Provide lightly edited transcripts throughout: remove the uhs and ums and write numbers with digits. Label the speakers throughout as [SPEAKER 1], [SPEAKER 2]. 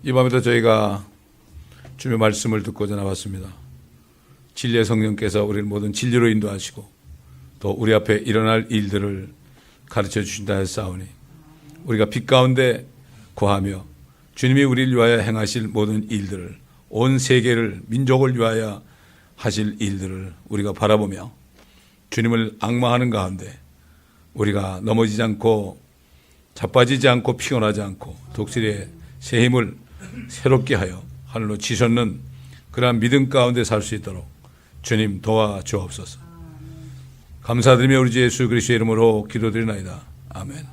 [SPEAKER 1] 이 밤에도 저희가 주님의 말씀을 듣고자 나왔습니다. 진리의 성령께서 우리를 모든 진리로 인도하시고 또 우리 앞에 일어날 일들을 가르쳐 주신다 했사오니 우리가 빛 가운데 거하며 주님이 우리를 위하여 행하실 모든 일들을, 온 세계를, 민족을 위하여 하실 일들을 우리가 바라보며 주님을 앙망하는 가운데 우리가 넘어지지 않고 자빠지지 않고 피곤하지 않고 독실의 새 힘을 새롭게 하여 하늘로 치솟는 그러한 믿음 가운데 살 수 있도록 주님 도와주옵소서. 감사드리며 우리 주 예수 그리스도의 이름으로 기도드리나이다. 아멘.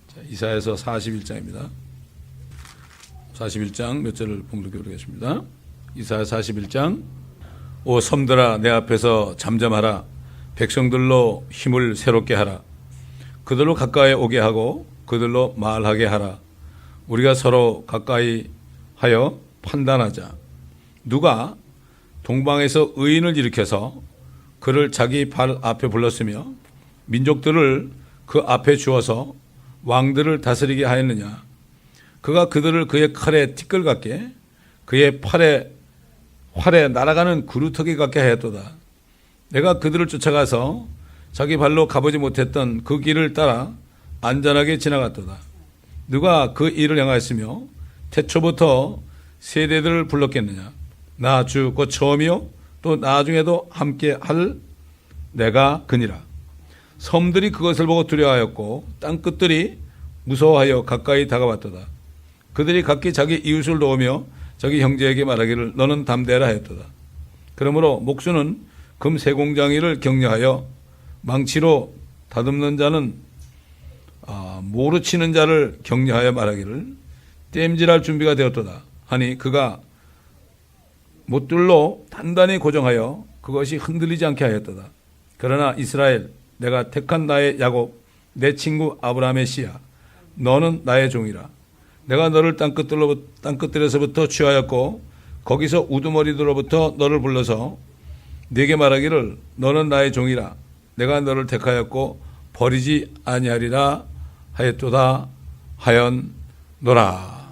[SPEAKER 1] 자, 이사야서 41장입니다. 41장 몇 절을 봉독해 보겠습니다. 이사야 41장. 오 섬들아 내 앞에서 잠잠하라. 백성들로 힘을 새롭게 하라. 그들로 가까이 오게 하고 그들로 말하게 하라. 우리가 서로 가까이 하여 판단하자. 누가 동방에서 의인을 일으켜서 그를 자기 발 앞에 불렀으며 민족들을 그 앞에 주어서 왕들을 다스리게 하였느냐. 그가 그들을 그의 칼에 티끌 같게 그의 활에 날아가는 구루터기 같게 하였도다. 내가 그들을 쫓아가서 자기 발로 가보지 못했던 그 길을 따라 안전하게 지나갔도다. 누가 그 일을 행하였으며 태초부터 세대들을 불렀겠느냐. 나 주 곧 처음이요 또 나중에도 함께 할 내가 그니라. 섬들이 그것을 보고 두려워하였고 땅끝들이 무서워하여 가까이 다가왔도다. 그들이 각기 자기 이웃을 도우며 자기 형제에게 말하기를 너는 담대하라 하였도다. 그러므로 목수는 금 세공장이를 격려하여 망치로 다듬는 자는 모루 치는 자를 격려하여 말하기를 땜질할 준비가 되었도다 하니 그가 못들로 단단히 고정하여 그것이 흔들리지 않게 하였도다. 그러나 이스라엘 내가 택한 나의 야곱 내 친구 아브라함의 씨야 너는 나의 종이라. 내가 너를 땅끝들에서부터 취하였고 거기서 우두머리들로부터 너를 불러서 네게 말하기를 너는 나의 종이라. 내가 너를 택하였고 버리지 아니하리라 하였도다 하였노라.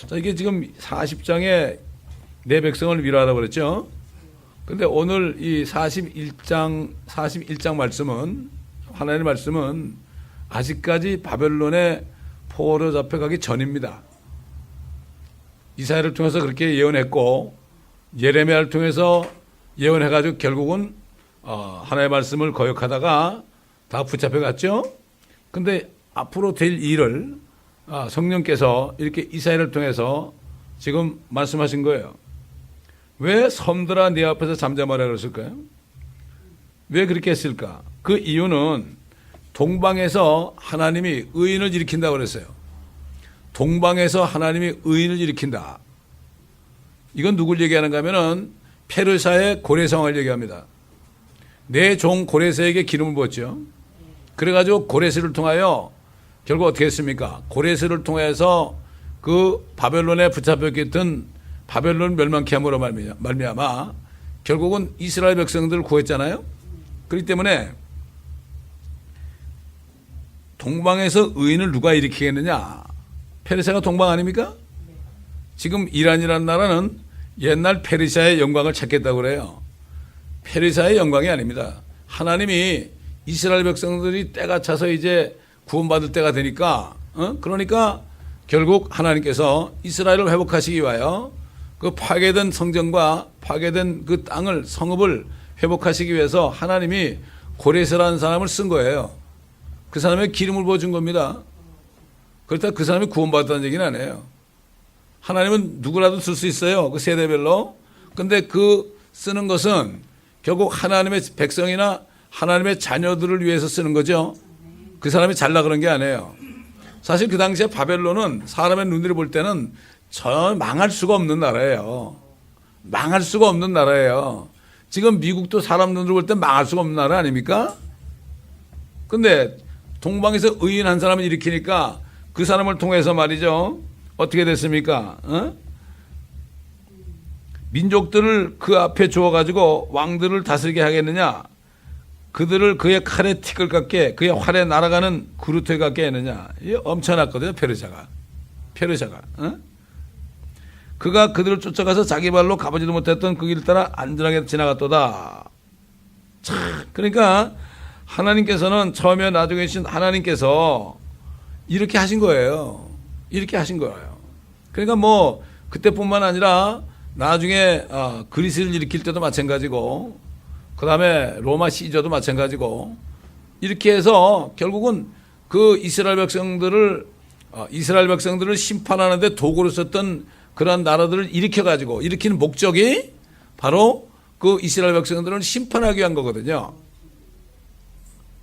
[SPEAKER 1] 자, 이게 지금 40장에 내 백성을 위로하라 그랬죠. 근데 오늘 이 41장 말씀은, 하나님의 말씀은 아직까지 바벨론에 포로 잡혀가기 전입니다. 이사야를 통해서 그렇게 예언했고 예레미야를 통해서 예언해가지고 결국은 하나님의 말씀을 거역하다가 다 붙잡혀갔죠. 근데 앞으로 될 일을 성령께서 이렇게 이사야를 통해서 지금 말씀하신 거예요. 왜 섬들아 네 앞에서 잠잠하라 그랬을까요? 왜 그렇게 했을까? 그 이유는 동방에서 하나님이 의인을 일으킨다고 그랬어요. 동방에서 하나님이 의인을 일으킨다. 이건 누굴 얘기하는가 하면은 페르시아의 고레성을 얘기합니다. 내 종 고레스에게 기름을 부었죠. 그래가지고 고레스를 통하여 결국 어떻게 했습니까? 고레스를 통해서 그 바벨론에 붙잡혔던 바벨론 멸망케 함으로 말미암아 결국은 이스라엘 백성들을 구했잖아요. 그렇기 때문에 동방에서 의인을 누가 일으키겠느냐? 페르시아가 동방 아닙니까? 지금 이란이라는 나라는 옛날 페르시아의 영광을 찾겠다고 그래요. 페르시아의 영광이 아닙니다. 하나님이 이스라엘 백성들이 때가 차서 이제 구원받을 때가 되니까 그러니까 결국 하나님께서 이스라엘을 회복하시기 위하여 그 파괴된 성전과 파괴된 그 땅을, 성읍을 회복하시기 위해서 하나님이 고레스라는 사람을 쓴 거예요. 그 사람의 기름을 부어준 겁니다. 그렇다고 그 사람이 구원받았다는 얘기는 아니에요. 하나님은 누구라도 쓸 수 있어요. 그 세대별로. 근데 그 쓰는 것은 결국 하나님의 백성이나 하나님의 자녀들을 위해서 쓰는 거죠. 그 사람이 잘나 그런 게 아니에요. 사실 그 당시에 바벨론은 사람의 눈으로 볼 때는 전 망할 수가 없는 나라예요. 망할 수가 없는 나라예요. 지금 미국도 사람 눈으로 볼 때 망할 수가 없는 나라 아닙니까? 근데 동방에서 의인 한 사람을 일으키니까 그 사람을 통해서 말이죠. 어떻게 됐습니까? 민족들을 그 앞에 주어가지고 왕들을 다스리게 하겠느냐? 그들을 그의 칼에 티끌 같게 그의 활에 날아가는 구루토 같게 했느냐? 이게 엄청났거든요. 페르시아가. 그가 그들을 쫓아가서 자기 발로 가보지도 못했던 그 길 따라 안전하게 지나갔도다. 참, 그러니까 하나님께서는 처음에 나중에 계신 하나님께서 이렇게 하신 거예요. 이렇게 하신 거예요. 그러니까 뭐 그때뿐만 아니라 나중에 그리스를 일으킬 때도 마찬가지고, 그 다음에 로마 시저도 마찬가지고, 이렇게 해서 결국은 그 이스라엘 백성들을 심판하는데 도구로 썼던 그런 나라들을 일으켜가지고, 일으키는 목적이 바로 그 이스라엘 백성들을 심판하기 위한 거거든요.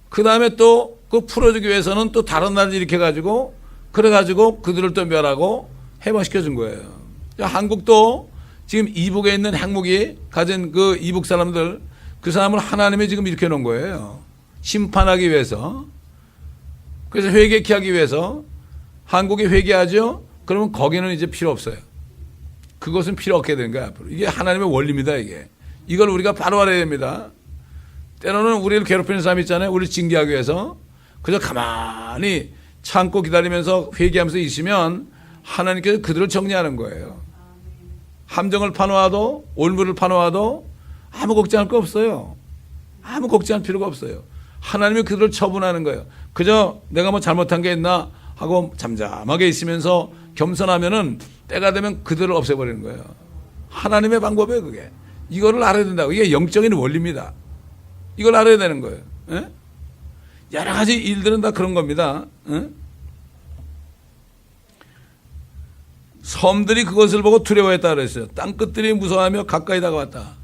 [SPEAKER 1] 그 다음에 또 그 풀어주기 위해서는 또 다른 나라를 일으켜가지고, 그래가지고 그들을 또 멸하고 해방시켜준 거예요. 한국도 지금 이북에 있는 핵무기 가진 그 이북 사람들, 그 사람을 하나님이 지금 일으켜 놓은 거예요. 심판하기 위해서. 그래서 회개케 하기 위해서. 한국이 회개하죠? 그러면 거기는 이제 필요 없어요. 그것은 필요 없게 되는 거야, 앞으로. 이게 하나님의 원리입니다, 이게. 이걸 우리가 바로 알아야 됩니다. 때로는 우리를 괴롭히는 사람 있잖아요. 우리를 징계하기 위해서. 그저 가만히 참고 기다리면서 회개하면서 있으면 하나님께서 그들을 정리하는 거예요. 함정을 파놓아도, 올무를 파놓아도 아무 걱정할 거 없어요. 아무 걱정할 필요가 없어요. 하나님이 그들을 처분하는 거예요. 그저 내가 뭐 잘못한 게 있나 하고 잠잠하게 있으면서 겸손하면은 때가 되면 그들을 없애버리는 거예요. 하나님의 방법이에요, 그게. 이거를 알아야 된다고. 이게 영적인 원리입니다. 이걸 알아야 되는 거예요. 에? 여러 가지 일들은 다 그런 겁니다. 에? 섬들이 그것을 보고 두려워했다 그랬어요. 땅끝들이 무서워하며 가까이 다가왔다.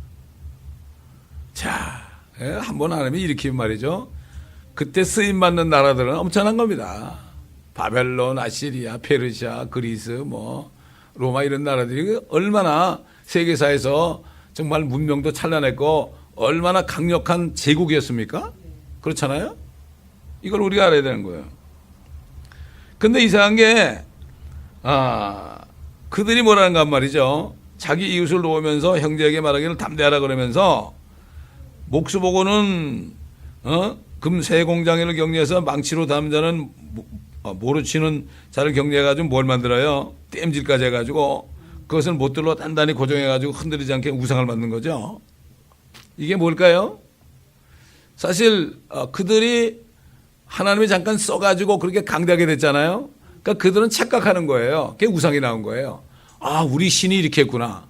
[SPEAKER 1] 자, 한번 하나님이 일으키면 말이죠. 그때 쓰임받는 나라들은 엄청난 겁니다. 바벨론, 아시리아, 페르시아, 그리스, 뭐 로마 이런 나라들이 얼마나 세계사에서 정말 문명도 찬란했고 얼마나 강력한 제국이었습니까? 그렇잖아요? 이걸 우리가 알아야 되는 거예요. 근데 이상한 게 그들이 뭐라는가 말이죠. 자기 이웃을 놓으면서 형제에게 말하기를 담대하라 그러면서 목수 보고는 금세 공장을 격려해서 망치로 담은 자는 모로 치는 자를 격려해가지고 뭘 만들어요? 땜질까지 해가지고 그것을 못들로 단단히 고정해가지고 흔들리지 않게 우상을 만든 거죠. 이게 뭘까요? 사실 그들이 하나님이 잠깐 써가지고 그렇게 강대하게 됐잖아요. 그러니까 그들은 착각하는 거예요. 그게 우상이 나온 거예요. 아, 우리 신이 이렇게 했구나.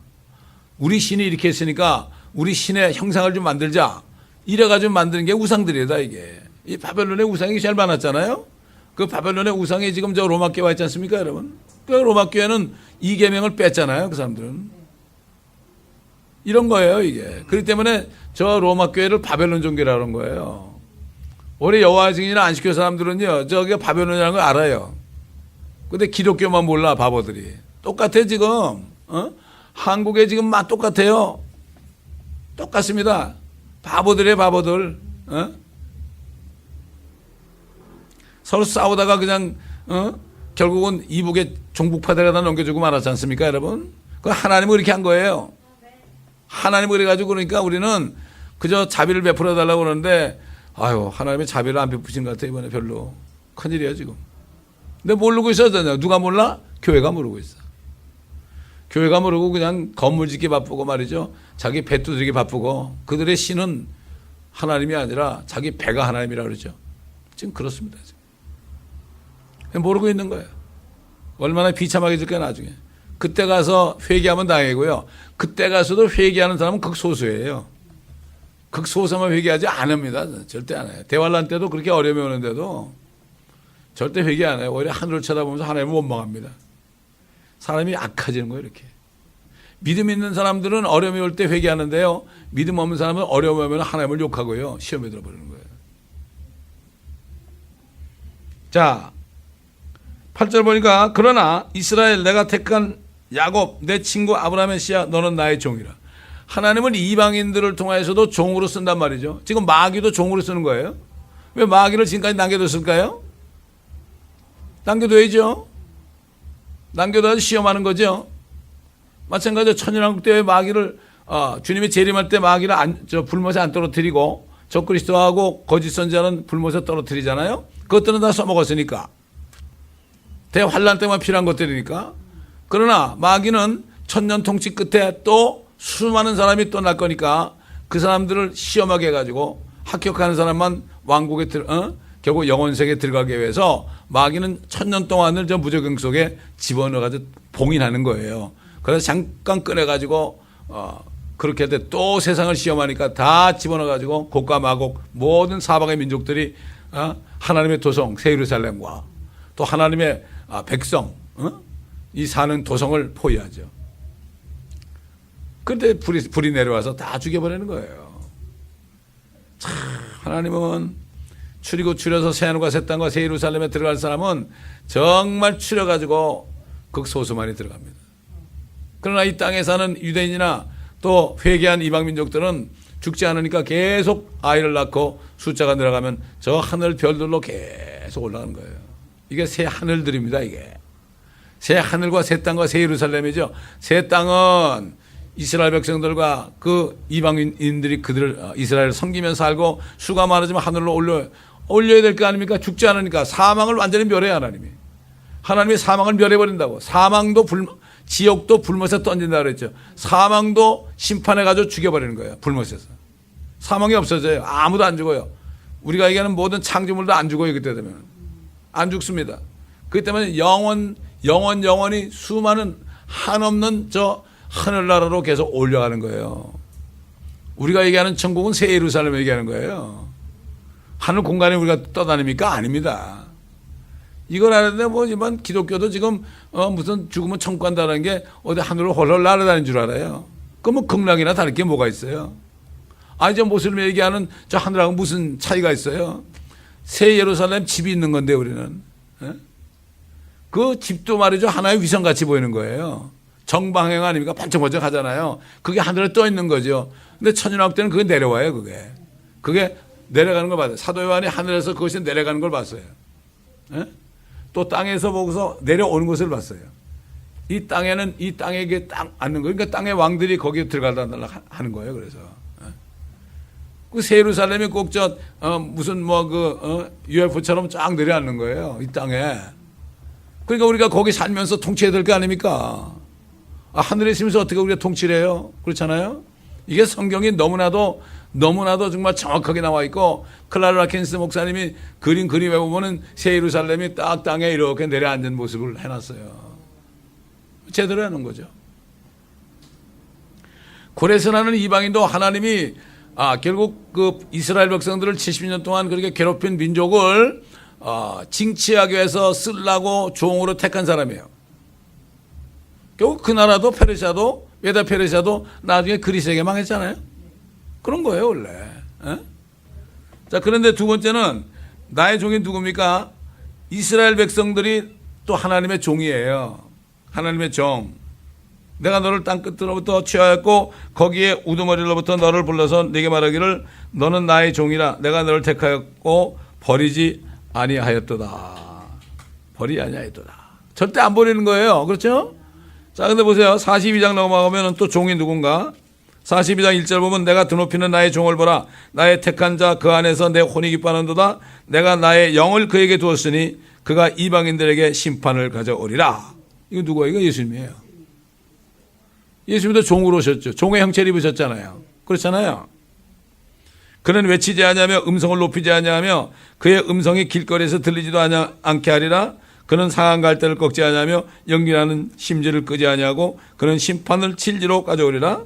[SPEAKER 1] 우리 신이 이렇게 했으니까 우리 신의 형상을 좀 만들자. 이래가지고 만드는 게 우상들이다, 이게. 이 바벨론의 우상이 제일 많았잖아요. 그 바벨론의 우상이 지금 저 로마 교회 와 있지 않습니까, 여러분? 그 로마 교회는 이 계명을 뺐잖아요, 그 사람들은. 이런 거예요, 이게. 그렇기 때문에 저 로마 교회를 바벨론 종교라고 하는 거예요. 우리 여호와 증인이나 안식교 사람들은요, 저게 바벨론이라는 걸 알아요. 근데 기독교만 몰라, 바보들이. 똑같아, 지금. 한국에 지금 막 똑같아요. 똑같습니다. 바보들이에요, 바보들. 서로 싸우다가 그냥, 결국은 이북의 종북파들에다 넘겨주고 말았지 않습니까, 여러분? 그 하나님은 그렇게 한 거예요. 하나님은 그래가지고 그러니까 우리는 그저 자비를 베풀어 달라고 그러는데, 아유, 하나님의 자비를 안 베푸신 것 같아, 이번에 별로. 큰일이야, 지금. 근데 모르고 있었잖아요. 누가 몰라? 교회가 모르고 있어. 교회가 모르고 그냥 건물 짓기 바쁘고 말이죠. 자기 배 두드리기 바쁘고 그들의 신은 하나님이 아니라 자기 배가 하나님이라 그러죠. 지금 그렇습니다. 지금. 모르고 있는 거예요. 얼마나 비참하게 될까 나중에. 그때 가서 회개하면 다행이고요. 그때 가서도 회개하는 사람은 극소수예요. 극소수만 회개하지 않습니다. 절대 안 해요. 대환란 때도 그렇게 어려움이 오는데도 절대 회개 안 해요. 오히려 하늘을 쳐다보면서 하나님을 원망합니다. 사람이 악해지는 거예요, 이렇게. 믿음 있는 사람들은 어려움이 올 때 회개하는데요. 믿음 없는 사람은 어려움이 오면 하나님을 욕하고요. 시험에 들어버리는 거예요. 자, 8절 보니까 그러나 이스라엘 내가 택한 야곱 내 친구 아브라함의 씨야 너는 나의 종이라. 하나님은 이방인들을 통해서도 종으로 쓴단 말이죠. 지금 마귀도 종으로 쓰는 거예요. 왜 마귀를 지금까지 남겨뒀을까요? 남겨둬야죠. 남겨둬서 시험하는 거죠. 마찬가지로 천연왕국 때 마귀를 주님이 재림할 때 마귀를 불못에 안 떨어뜨리고 적그리스도하고 거짓 선지자는 불못에 떨어뜨리잖아요. 그것들은 다 써먹었으니까. 대환란 때만 필요한 것들이니까. 그러나 마귀는 천년 통치 끝에 또 수많은 사람이 또 날 거니까 그 사람들을 시험하게 해가지고 합격하는 사람만 왕국에 결국 영원세계에 들어가기 위해서 마귀는 천년 동안을 저 무저갱 속에 집어넣어가지고 봉인하는 거예요. 그래서 잠깐 꺼내가지고 그렇게 돼 또 세상을 시험하니까 다 집어넣어가지고 곡과 마곡 모든 사방의 민족들이 하나님의 도성 새 예루살렘과 또 하나님의 백성 이 사는 도성을 포위하죠. 그런데 불이 내려와서 다 죽여버리는 거예요. 참 하나님은 추려서 새하늘과 새 땅과 새 예루살렘에 들어갈 사람은 정말 추려가지고 극소수만이 들어갑니다. 그러나 이 땅에 사는 유대인이나 또 회개한 이방민족들은 죽지 않으니까 계속 아이를 낳고 숫자가 늘어가면 저 하늘 별들로 계속 올라가는 거예요. 이게 새 하늘들입니다. 이게 새 하늘과 새 땅과 새 예루살렘이죠. 새 땅은 이스라엘 백성들과 그 이방인들이 그들을 이스라엘을 섬기면서 살고 수가 많아지면 하늘로 올려야 될 거 아닙니까? 죽지 않으니까 사망을 완전히 멸해요. 하나님이 사망을 멸해버린다고. 사망도 지옥도 불못에 던진다 그랬죠. 사망도 심판해가지고 죽여버리는 거예요. 불못에서. 사망이 없어져요. 아무도 안 죽어요. 우리가 얘기하는 모든 창조물도 안 죽어요. 그때 되면. 안 죽습니다. 그렇기 때문에 영원히 수많은 한없는 저 하늘나라로 계속 올려가는 거예요. 우리가 얘기하는 천국은 새 예루살렘을 얘기하는 거예요. 하늘 공간에 우리가 떠다닙니까? 아닙니다. 이걸 아는데 뭐지만 기독교도 지금 무슨 죽으면 천국 간다는 게 어디 하늘로 헐헐 날아다니는 줄 알아요. 그럼 극락이나 다를 게 뭐가 있어요? 아니 저 모슬림 얘기하는 저 하늘하고 무슨 차이가 있어요? 새 예루살렘 집이 있는 건데 우리는 그 집도 말이죠 하나의 위성같이 보이는 거예요. 정방향 아닙니까? 반짝반짝 하잖아요. 그게 하늘에 떠 있는 거죠. 근데 천연학 때는 그게 내려와요. 그게 내려가는 걸 봤어요. 사도 요한이 하늘에서 그것이 내려가는 걸 봤어요. 또 땅에서 보고서 내려오는 것을 봤어요. 이 땅에는 이 땅에 딱 앉는 거예요. 그러니까 땅의 왕들이 거기에 들어가다 하는 거예요. 그래서 그 새 예루살렘이 꼭 무슨 UFO처럼 쫙 내려앉는 거예요. 이 땅에. 그러니까 우리가 거기 살면서 통치해야 될 거 아닙니까? 하늘에 있으면서 어떻게 우리가 통치를 해요? 그렇잖아요. 이게 성경이 너무나도 정말 정확하게 나와 있고 클라라 켄스 목사님이 그림에 보면은 새 예루살렘이 딱 땅에 이렇게 내려앉은 모습을 해놨어요. 제대로 해놓은 거죠. 고레스라는 이방인도 하나님이 결국 그 이스라엘 백성들을 70년 동안 그렇게 괴롭힌 민족을 징치하기 위해서 쓰려고 종으로 택한 사람이에요. 결국 그 나라도 페르시아도 메다 페르시아도 나중에 그리스에게 망했잖아요. 그런 거예요 원래. 자 그런데 두 번째는 나의 종이 누굽니까? 이스라엘 백성들이 또 하나님의 종이에요. 하나님의 종. 내가 너를 땅 끝으로부터 취하였고 거기에 우두머리로부터 너를 불러서 네게 말하기를 너는 나의 종이라 내가 너를 택하였고 버리지 아니하였도다. 버리지 아니하였도다. 절대 안 버리는 거예요. 그렇죠? 자, 근데 보세요. 42장 넘어가면 또 종이 누군가? 42장 1절 보면 내가 드높이는 나의 종을 보라. 나의 택한 자 그 안에서 내 혼이 기뻐하는도다. 내가 나의 영을 그에게 두었으니 그가 이방인들에게 심판을 가져오리라. 이거 누구예요? 이거 예수님이에요. 예수님도 종으로 오셨죠. 종의 형체를 입으셨잖아요. 그렇잖아요. 그는 외치지 아니하며 음성을 높이지 아니하며 그의 음성이 길거리에서 들리지도 않게 하리라. 그는 상한 갈대를 꺾지 아니하며 연기나는 심지를 끄지 아니하고 그는 심판을 진리로 가져오리라.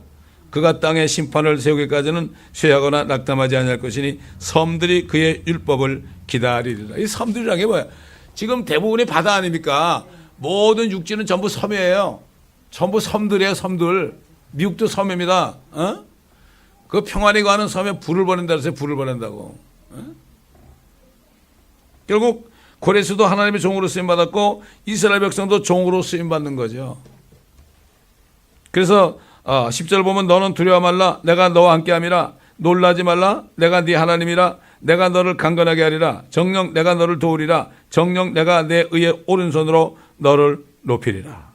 [SPEAKER 1] 그가 땅에 심판을 세우기까지는 쇠하거나 낙담하지 아니할 것이니 섬들이 그의 율법을 기다리리라. 이 섬들이라는 게 뭐야? 지금 대부분이 바다 아닙니까? 모든 육지는 전부 섬이에요. 전부 섬들이에요. 섬들. 미국도 섬입니다. 그 평안히 가는 섬에 불을 보낸다 그래서 불을 보낸다고. 결국 고레스도 하나님의 종으로 쓰임받았고 이스라엘 백성도 종으로 쓰임받는 거죠. 그래서 10절 보면 너는 두려워 말라. 내가 너와 함께함이라. 놀라지 말라. 내가 네 하나님이라. 내가 너를 강건하게 하리라. 정녕 내가 너를 도우리라. 정녕 내가 내 의의 오른손으로 너를 높이리라.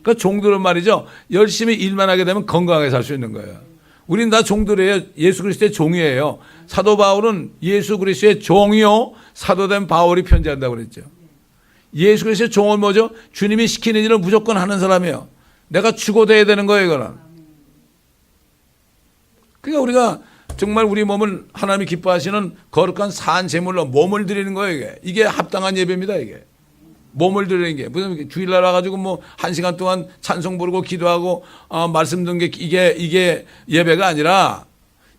[SPEAKER 1] 그러니까 종들은 말이죠. 열심히 일만 하게 되면 건강하게 살 수 있는 거예요. 우린 다 종들이에요. 예수 그리스도의 종이에요. 사도 바울은 예수 그리스도의 종이요 사도된 바울이 편지한다고 그랬죠. 예수 그리스도의 종은 뭐죠? 주님이 시키는 일을 무조건 하는 사람이에요. 내가 죽어돼야 되는 거예요, 이거는. 그러니까 우리가 정말 우리 몸을 하나님이 기뻐하시는 거룩한 산 제물로 몸을 드리는 거예요, 이게. 이게 합당한 예배입니다, 이게. 몸을 드리는 게. 무슨 주일날 와가지고 뭐 1시간 동안 찬송 부르고 기도하고, 말씀 듣는 게 이게 예배가 아니라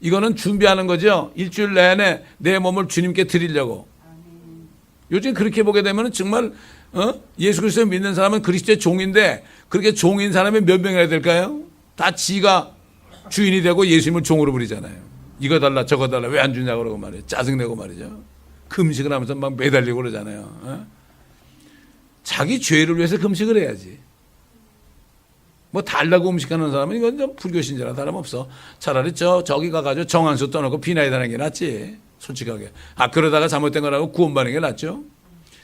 [SPEAKER 1] 이거는 준비하는 거죠. 일주일 내내 내 몸을 주님께 드리려고. 요즘 그렇게 보게 되면 정말, 예수 그리스도 믿는 사람은 그리스도의 종인데 그렇게 종인 사람이 몇 명이나 될까요? 다 지가 주인이 되고 예수님을 종으로 부리잖아요. 이거 달라 저거 달라 왜 안 주냐고 그러고 말이에요. 짜증내고 말이죠. 금식을 하면서 막 매달리고 그러잖아요. 자기 죄를 위해서 금식을 해야지. 뭐 달라고 음식하는 사람은 이건 좀 불교신자라 다름없어. 차라리 저기 가가지고 정한수 떠놓고 비나이 다는 게 낫지. 솔직하게. 그러다가 잘못된 거라고 구원받는 게 낫죠.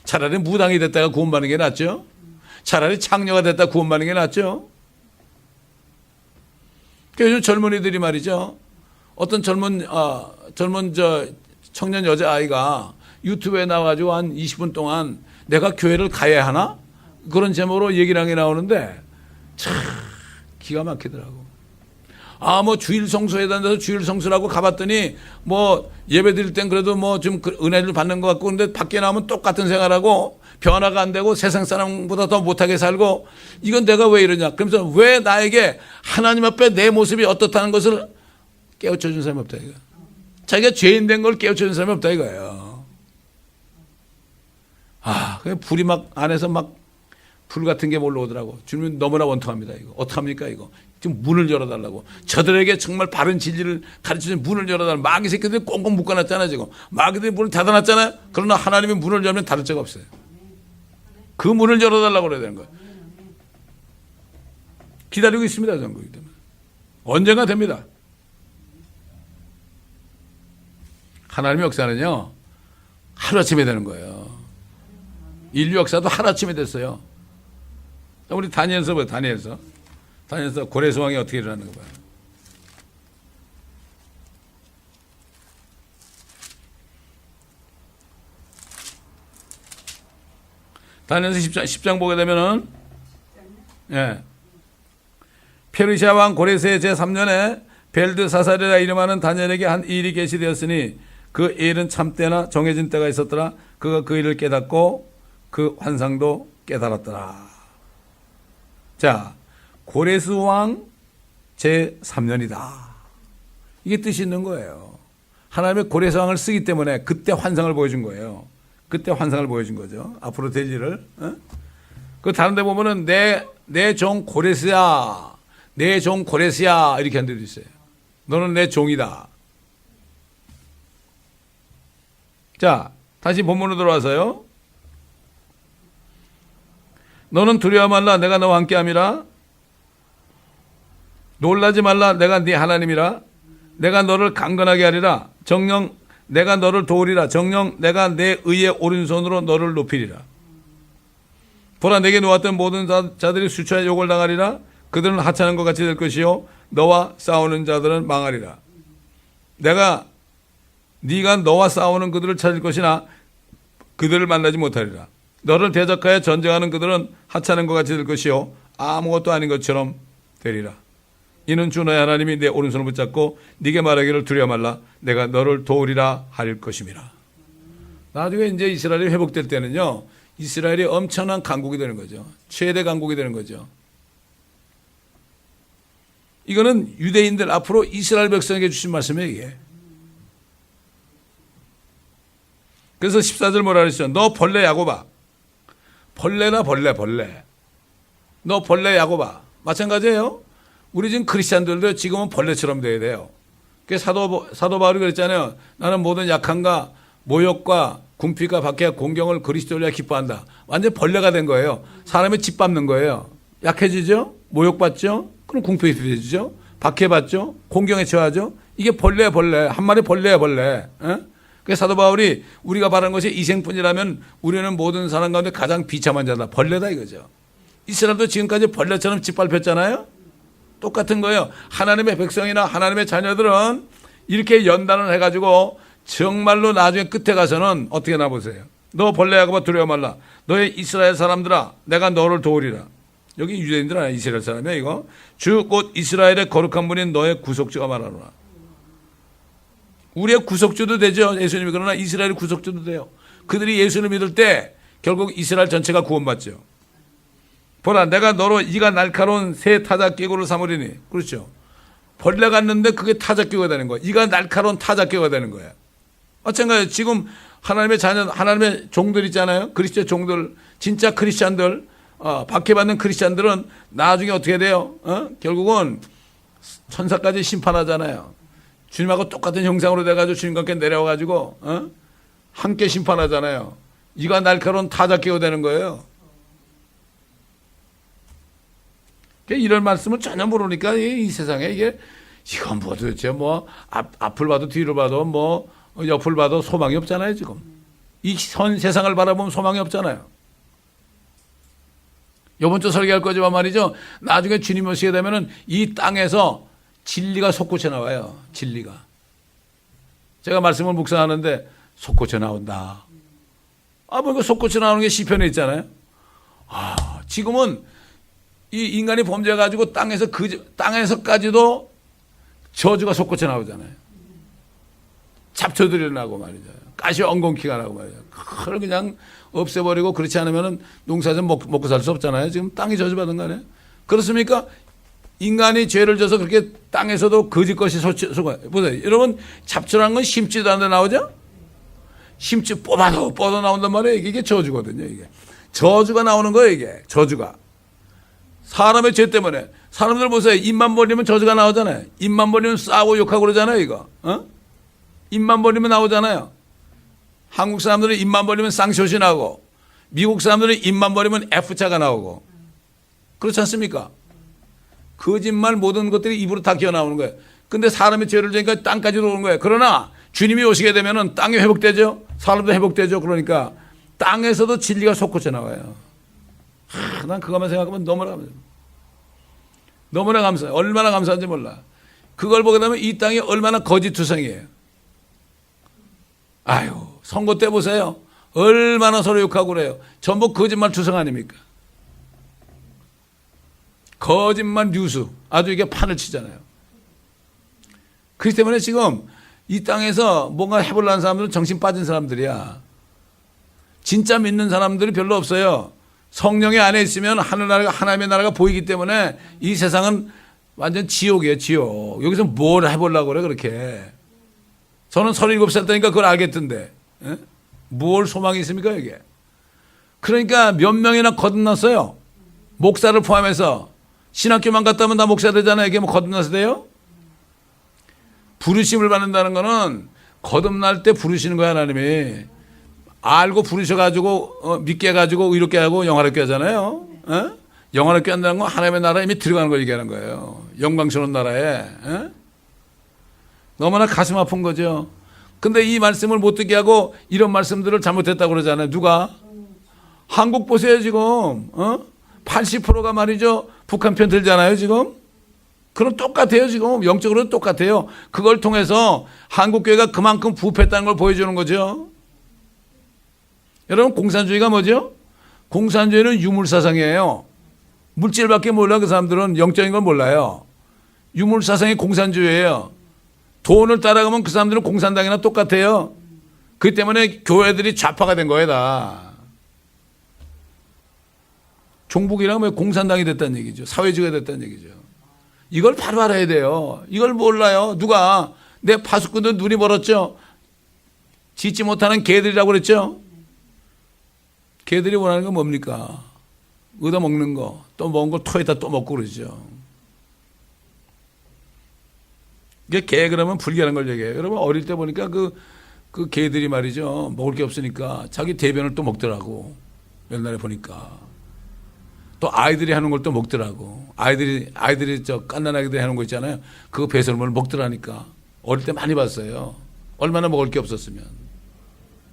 [SPEAKER 1] 차라리 무당이 됐다가 구원받는 게 낫죠. 차라리 창녀가 됐다가 구원받는 게 낫죠. 요즘 젊은이들이 말이죠. 어떤 젊은 청년 여자아이가 유튜브에 나와가지고 한 20분 동안 내가 교회를 가야 하나? 그런 제목으로 얘기를 한 게 나오는데 참 기가 막히더라고. 뭐 주일 성수에 다녀서 주일 성수라고 가봤더니 뭐 예배 드릴 땐 그래도 뭐 좀 은혜를 받는 것 같고 근데 밖에 나오면 똑같은 생활하고 변화가 안 되고 세상 사람보다 더 못하게 살고 이건 내가 왜 이러냐. 그러면서 왜 나에게 하나님 앞에 내 모습이 어떻다는 것을 깨우쳐 준 사람이 없다 이거. 자기가 죄인 된 걸 깨우쳐 준 사람이 없다 이거예요. 그냥 불이 막 안에서 막 불 같은 게 올라오더라고. 주님 너무나 원통합니다 이거. 어떡합니까 이거. 지금 문을 열어달라고. 저들에게 정말 바른 진리를 가르치는 문을 열어달라고. 마귀 새끼들이 꽁꽁 묶어놨잖아요 지금. 마귀들이 문을 닫아놨잖아요. 그러나 하나님이 문을 열면 닫을 데가 없어요. 그 문을 열어달라고 그래야 되는 거예요. 기다리고 있습니다 전국이기 때문에. 언젠가 됩니다. 하나님의 역사는요 하루아침에 되는 거예요. 인류 역사도 하루아침에 됐어요. 우리 다니엘서 봐요. 다니엘서 고레스 왕이 어떻게 일어나는 거 봐요. 다니엘서 10장 보게 되면은 페르시아 왕 고레스의 제3년에 벨드사살이라 이름하는 다니엘에게 한 일이 계시되었으니 그 일은 참때나 정해진 때가 있었더라. 그가 그 일을 깨닫고 그 환상도 깨달았더라. 자, 고레스 왕 제3년이다. 이게 뜻이 있는 거예요. 하나님의 고레스 왕을 쓰기 때문에 그때 환상을 보여준 거예요. 그때 환상을 보여준 거죠. 앞으로 될 일을. 그 다른 데 보면은 내 종 고레스야. 내 종 고레스야. 이렇게 한 데도 있어요. 너는 내 종이다. 자, 다시 본문으로 들어와서요. 너는 두려워 말라. 내가 너와 함께함이라. 놀라지 말라. 내가 네 하나님이라. 내가 너를 강건하게 하리라. 정녕 내가 너를 도우리라. 정녕 내가 내 의의 오른손으로 너를 높이리라. 보라 내게 놓았던 모든 자들이 수차에 욕을 당하리라. 그들은 하찮은 것 같이 될 것이요 너와 싸우는 자들은 망하리라. 네가 너와 싸우는 그들을 찾을 것이나 그들을 만나지 못하리라. 너를 대적하여 전쟁하는 그들은 하찮은 것 같이 될 것이요 아무것도 아닌 것처럼 되리라. 이는 주 너의 하나님이 내 오른손을 붙잡고 네게 말하기를 두려워 말라. 내가 너를 도우리라 할 것임이라. 나중에 이제 이스라엘이 회복될 때는요. 이스라엘이 엄청난 강국이 되는 거죠. 최대 강국이 되는 거죠. 이거는 유대인들 앞으로 이스라엘 백성에게 주신 말씀이에요. 이게. 그래서 14절 뭐라 그랬죠? 너 벌레 야고바. 벌레나 벌레. 너 벌레 야고바. 마찬가지예요. 우리 지금 크리스찬들도 지금은 벌레처럼 돼야 돼요. 그래서 사도 바울이 그랬잖아요. 나는 모든 약함과 모욕과 궁핍과 박해와 공경을 그리스도를 위하여 기뻐한다. 완전 벌레가 된 거예요. 사람이 짓밟는 거예요. 약해지죠? 모욕받죠? 그럼 궁핍해지죠? 박해받죠? 공경에 처하죠? 이게 벌레야 벌레. 한 마리 벌레야 벌레. 그래서 사도 바울이 우리가 바라는 것이 이생뿐이라면 우리는 모든 사람 가운데 가장 비참한 자다. 벌레다 이거죠. 이스라엘도 지금까지 벌레처럼 짓밟혔잖아요. 똑같은 거예요. 하나님의 백성이나 하나님의 자녀들은 이렇게 연단을 해가지고 정말로 나중에 끝에 가서는 어떻게 나보세요. 너 벌레 야고바 두려워 말라. 너의 이스라엘 사람들아 내가 너를 도우리라. 여기 유대인들 아니야, 이스라엘 사람이야 이거. 주 곧 이스라엘의 거룩한 분인 너의 구속주가 말하노라. 우리의 구속주도 되죠, 예수님이. 그러나 이스라엘의 구속주도 돼요. 그들이 예수를 믿을 때 결국 이스라엘 전체가 구원받죠. 보라, 내가 너로 이가 날카로운 새 타작기구를 삼으리니. 그렇죠. 벌레 갔는데 그게 타작기구가 되는 거야. 이가 날카로운 타작기구가 되는 거야. 마찬가지로 지금 하나님의 자녀, 하나님의 종들 있잖아요. 그리스도의 종들, 진짜 크리스찬들, 박해받는 크리스찬들은 나중에 어떻게 돼요? 결국은 천사까지 심판하잖아요. 주님하고 똑같은 형상으로 돼가지고 주님과 함께 내려와가지고 함께 심판하잖아요. 이가 날카로운 타작기구가 되는 거예요. 이런 말씀을 전혀 모르니까 이 세상에 이건 뭐 도대체 뭐 앞을 봐도 뒤를 봐도 뭐 옆을 봐도 소망이 없잖아요, 지금. 이 세상을 바라보면 소망이 없잖아요. 이번 주 설계할 거지만 말이죠. 나중에 주님 오시게 되면은 이 땅에서 진리가 솟구쳐 나와요. 진리가. 제가 말씀을 묵상하는데 솟구쳐 나온다. 뭐 이거 솟구쳐 나오는 게 시편에 있잖아요. 지금은 이 인간이 범죄해가지고 땅에서까지도 저주가 솟구쳐 나오잖아요. 잡초들이 나고 말이죠. 가시 엉겅퀴가 나고 말이죠. 그걸 그냥 없애버리고 그렇지 않으면 농사 좀 먹고 살 수 없잖아요. 지금 땅이 저주받은 거 아니에요? 그렇습니까? 인간이 죄를 져서 그렇게 땅에서도 거짓 것이 솟아요. 보세요. 여러분, 잡초라는 건 심지도 않는데 나오죠? 심지 뻗어 나온단 말이에요. 이게 저주거든요. 이게 저주가 나오는 거예요. 이게 저주가. 사람의 죄 때문에. 사람들 보세요. 입만 벌리면 저주가 나오잖아요. 입만 벌리면 싸우고 욕하고 그러잖아요. 이거. 입만 벌리면 나오잖아요. 한국 사람들은 입만 벌리면 쌍쇼시 나오고, 미국 사람들은 입만 벌리면 F자가 나오고. 그렇지 않습니까? 거짓말 모든 것들이 입으로 다 기어나오는 거예요. 근데 사람의 죄를 지니까 땅까지도 오는 거예요. 그러나 주님이 오시게 되면은 땅이 회복되죠. 사람도 회복되죠. 그러니까 땅에서도 진리가 솟구쳐 나와요. 난 그것만 생각하면 너무나 감사해요. 얼마나 감사한지 몰라. 그걸 보게 되면 이 땅이 얼마나 거짓투성이에요. 선거 때 보세요. 얼마나 서로 욕하고 그래요. 전부 거짓말 투성 아닙니까? 거짓말 뉴스. 아주 이게 판을 치잖아요. 그렇기 때문에 지금 이 땅에서 뭔가 해보려는 사람들은 정신 빠진 사람들이야. 진짜 믿는 사람들이 별로 없어요. 성령의 안에 있으면 하나님의 나라가 보이기 때문에 이 세상은 완전 지옥이에요, 지옥. 여기서 뭘 해보려고 그래, 그렇게. 저는 37살 때니까 그걸 알겠던데. 예? 뭘 소망이 있습니까, 이게? 그러니까 몇 명이나 거듭났어요. 목사를 포함해서. 신학교만 갔다 오면 다 목사 되잖아요. 이게 뭐 거듭나서 돼요? 부르심을 받는다는 거는 거듭날 때 부르시는 거야, 하나님이. 알고 부르셔가지고 믿게 해가지고 의롭게 하고 영화롭게 하잖아요. 영화롭게 한다는 건 하나님의 나라에 이미 들어가는 걸 얘기하는 거예요. 영광스러운 나라에. 너무나 가슴 아픈 거죠. 근데 이 말씀을 못 듣게 하고 이런 말씀들을 잘못했다고 그러잖아요. 누가? 한국 보세요 지금. 80%가 말이죠. 북한 편 들잖아요 지금. 그럼 똑같아요 지금. 영적으로 똑같아요. 그걸 통해서 한국교회가 그만큼 부패했다는 걸 보여주는 거죠. 여러분, 공산주의가 뭐죠? 공산주의는 유물사상이에요. 물질밖에 몰라. 그 사람들은 영적인 걸 몰라요. 유물사상이 공산주의예요. 돈을 따라가면 그 사람들은 공산당이나 똑같아요. 그렇기 때문에 교회들이 좌파가 된 거예요 다. 종북이라면 왜 공산당이 됐다는 얘기죠. 사회주의가 됐다는 얘기죠. 이걸 바로 알아야 돼요. 이걸 몰라요. 누가? 내 파수꾼들 눈이 멀었죠. 짓지 못하는 개들이라고 그랬죠. 개들이 원하는 건 뭡니까? 얻어먹는 거, 또 먹은 거 토에다 또 먹고 그러죠. 이게 개 그러면 불길한 걸 얘기해요. 여러분 어릴 때 보니까 그 개들이 말이죠. 먹을 게 없으니까 자기 대변을 또 먹더라고. 옛날에 보니까. 또 아이들이 하는 걸 또 먹더라고. 아이들이 저 갓난아기들이 하는 거 있잖아요. 그거 배설물을 먹더라니까. 어릴 때 많이 봤어요. 얼마나 먹을 게 없었으면.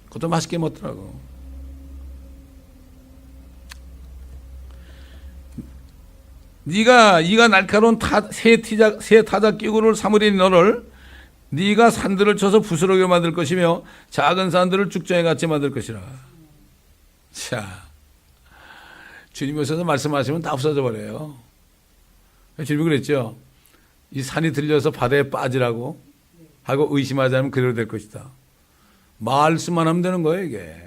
[SPEAKER 1] 그것도 맛있게 먹더라고. 네가 날카로운 새 타작기구를 삼으리니 너를 네가 산들을 쳐서 부스러기로 만들 것이며 작은 산들을 죽정에 같이 만들 것이라. 자, 주님이 오셔서 말씀하시면 다 없어져 버려요. 주님이 그랬죠. 이 산이 들려서 바다에 빠지라고 하고 의심하지 않으면 그대로 될 것이다. 말씀만 하면 되는 거예요, 이게.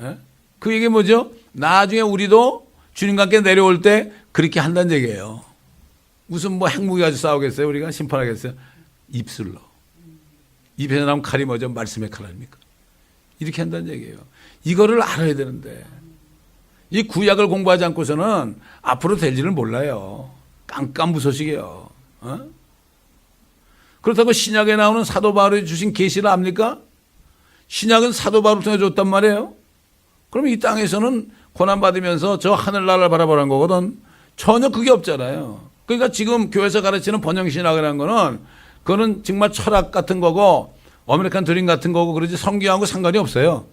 [SPEAKER 1] 예? 그 얘기 뭐죠? 나중에 우리도 주님과 함께 내려올 때 그렇게 한다는 얘기예요. 무슨 뭐 핵무기 가지고 싸우겠어요? 우리가 심판하겠어요? 입술로. 입에서 나온 칼이 뭐죠? 말씀의 칼 아닙니까? 이렇게 한다는 얘기예요. 이거를 알아야 되는데 이 구약을 공부하지 않고서는 앞으로 될 일을 몰라요. 깜깜무소식이에요. 어? 그렇다고 신약에 나오는 사도 바울이 주신 계시를 압니까? 신약은 사도 바울을 통해 줬단 말이에요. 그럼 이 땅에서는 고난받으면서 저 하늘나라를 바라보라는 거거든. 전혀 그게 없잖아요. 그러니까 지금 교회에서 가르치는 번영신학이라는 거는 그거는 정말 철학 같은 거고 아메리칸 드림 같은 거고 그러지 성경하고 상관이 없어요.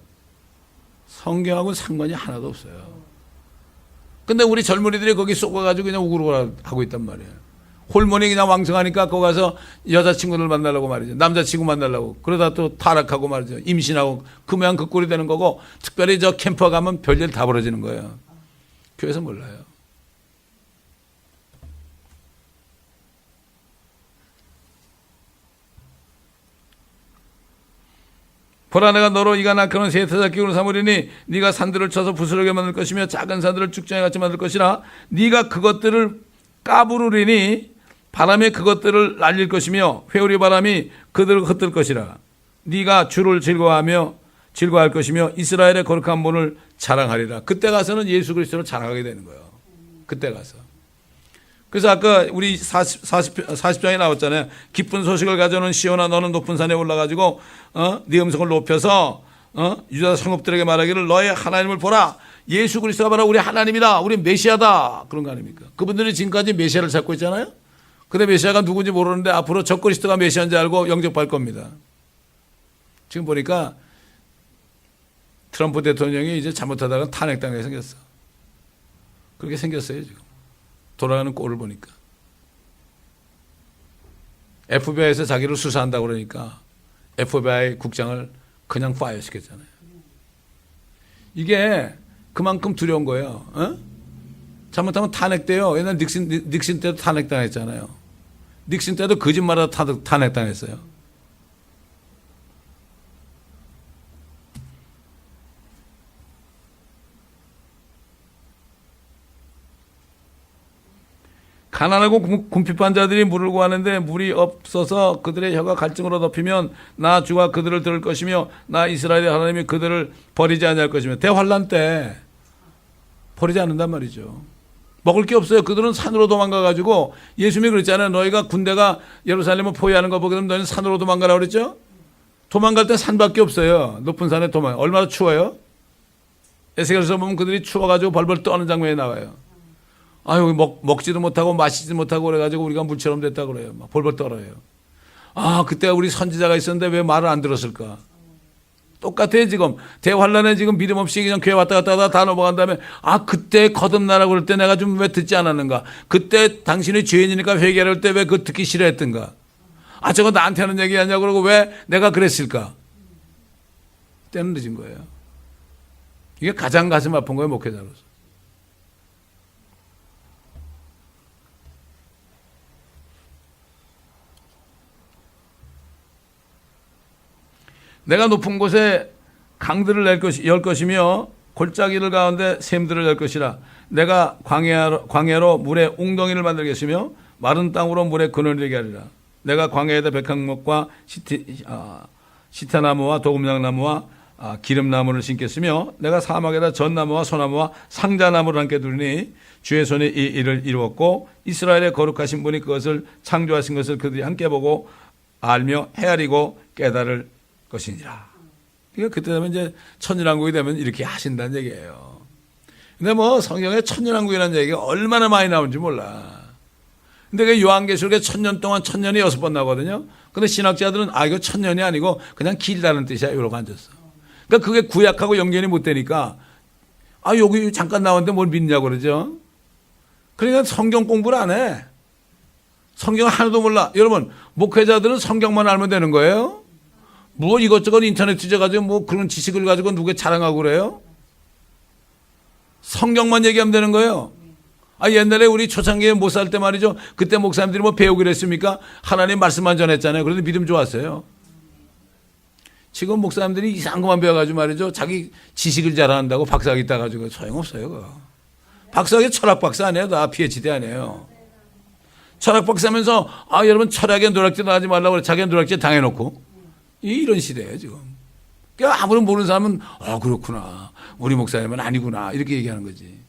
[SPEAKER 1] 성경하고는 상관이 하나도 없어요. 근데 우리 젊은이들이 거기 쏘가가지고 그냥 우글우글 하고 있단 말이에요. 호르몬이 그냥 왕성하니까 거기 가서 여자친구를 만나려고 말이죠. 남자친구 만나려고. 그러다 또 타락하고 말이죠. 임신하고 그 모양 그 꼴이 되는 거고 특별히 저 캠퍼 가면 별일 다 벌어지는 거예요. 교회에서 몰라요. 보라 내가 너로 이가 낳고는 세 태자 기운을 삼으리니 네가 산들을 쳐서 부스러게 만들 것이며 작은 산들을 죽정이 같이 만들 것이라 네가 그것들을 까부르리니 바람에 그것들을 날릴 것이며 회오리 바람이 그들을 흩을 것이라 네가 주를 즐거워할 것이며 이스라엘의 거룩한 문을 자랑하리라. 그때 가서는 예수 그리스도를 자랑하게 되는 거예요. 그때 가서. 그래서 아까 우리 40장에 나왔잖아요. 기쁜 소식을 가져오는 시온아 너는 높은 산에 올라가지고 네 음성을 높여서 유다 성읍들에게 말하기를 너의 하나님을 보라. 예수 그리스도가 바로 우리 하나님이다. 우리 메시아다. 그런 거 아닙니까? 그분들이 지금까지 메시아를 찾고 있잖아요. 근데 메시아가 누군지 모르는데 앞으로 적 그리스도가 메시아인지 알고 영접할 겁니다. 지금 보니까 트럼프 대통령이 이제 잘못하다가 탄핵당하게 생겼어. 그렇게 생겼어요 지금. 돌아가는 꼴을 보니까. FBI에서 자기를 수사한다고 그러니까 FBI 국장을 그냥 파이어 시켰잖아요. 이게 그만큼 두려운 거예요. 어? 잘못하면 탄핵돼요. 옛날 닉슨 때도 탄핵당했잖아요. 닉슨 때도 거짓말하다 탄핵당했어요. 가난하고 궁핍한 자들이 물을 구하는데 물이 없어서 그들의 혀가 갈증으로 덮이면 나 주가 그들을 들을 것이며 나 이스라엘의 하나님이 그들을 버리지 아니할 것이며 대환란 때 버리지 않는단 말이죠. 먹을 게 없어요. 그들은 산으로 도망가가지고 예수님이 그랬잖아요. 너희가 군대가 예루살렘을 포위하는 거 보거든 너희는 산으로 도망가라고 그랬죠. 도망갈 때 산밖에 없어요. 높은 산에 얼마나 추워요. 에스겔서 보면 그들이 추워가지고 벌벌 떠는 장면이 나와요. 아유, 먹지도 못하고 마시지도 못하고 그래가지고 우리가 물처럼 됐다고 그래요. 막 벌벌 떨어요. 아, 그때 우리 선지자가 있었는데 왜 말을 안 들었을까? 똑같아요, 지금. 대환란에 지금 믿음 없이 그냥 교회 왔다 갔다 하다 다 넘어간 다음에 아, 그때 거듭나라고 그럴 때 내가 좀 왜 듣지 않았는가? 그때 당신이 죄인이니까 회개할 때 왜 그거 듣기 싫어했던가? 아, 저거 나한테 하는 얘기 아니냐고 그러고 왜 내가 그랬을까? 때는 늦은 거예요. 이게 가장 가슴 아픈 거예요, 목회자로서. 내가 높은 곳에 강들을 열 것이며 골짜기를 가운데 샘들을 열 것이라. 내가 광야로 물의 웅덩이를 만들겠으며 마른 땅으로 물의 근원을 되게 하리라. 내가 광야에다 백향목과 시타나무와 도금향나무와 기름나무를 심겠으며 내가 사막에다 전나무와 소나무와 상자나무를 함께 두리니 주의 손이 이 일을 이루었고 이스라엘의 거룩하신 분이 그것을 창조하신 것을 그들이 함께 보고 알며 헤아리고 깨달을 것이니라. 그러니까 그때 되면 이제 천년왕국이 되면 이렇게 하신다는 얘기예요. 근데 뭐 성경에 천년왕국이라는 얘기가 얼마나 많이 나오는지 몰라. 근데 그 요한계시록에 1000년 동안 1000년이 6번 나거든요. 근데 신학자들은 이거 1000년이 아니고 그냥 길다는 뜻이야. 이러고 앉았어. 그러니까 그게 구약하고 연결이 못 되니까 여기 잠깐 나왔는데 뭘 믿냐고 그러죠. 그러니까 성경 공부를 안 해. 성경 하나도 몰라. 여러분, 목회자들은 성경만 알면 되는 거예요? 뭐 이것저것 인터넷 뒤져가지고 뭐 그런 지식을 가지고 누구에 자랑하고 그래요? 성경만 얘기하면 되는 거예요. 옛날에 우리 초창기에 못 살 때 말이죠. 그때 목사님들이 뭐 배우기로 했습니까? 하나님 말씀만 전했잖아요. 그래도 믿음 좋았어요. 지금 목사님들이 이상한 것만 배워가지고 말이죠. 자기 지식을 자랑한다고 박사학위 따가지고 소용없어요. 그거. 박사학위 철학 박사 아니에요. 다 PhD 아니에요. 철학 박사면서 여러분 철학에 노략질 하지 말라고 그래. 자기가 노략질 당해놓고 이런 시대예요 지금. 그러니까 아무런 모르는 사람은 그렇구나. 우리 목사님은 아니구나. 이렇게 얘기하는 거지.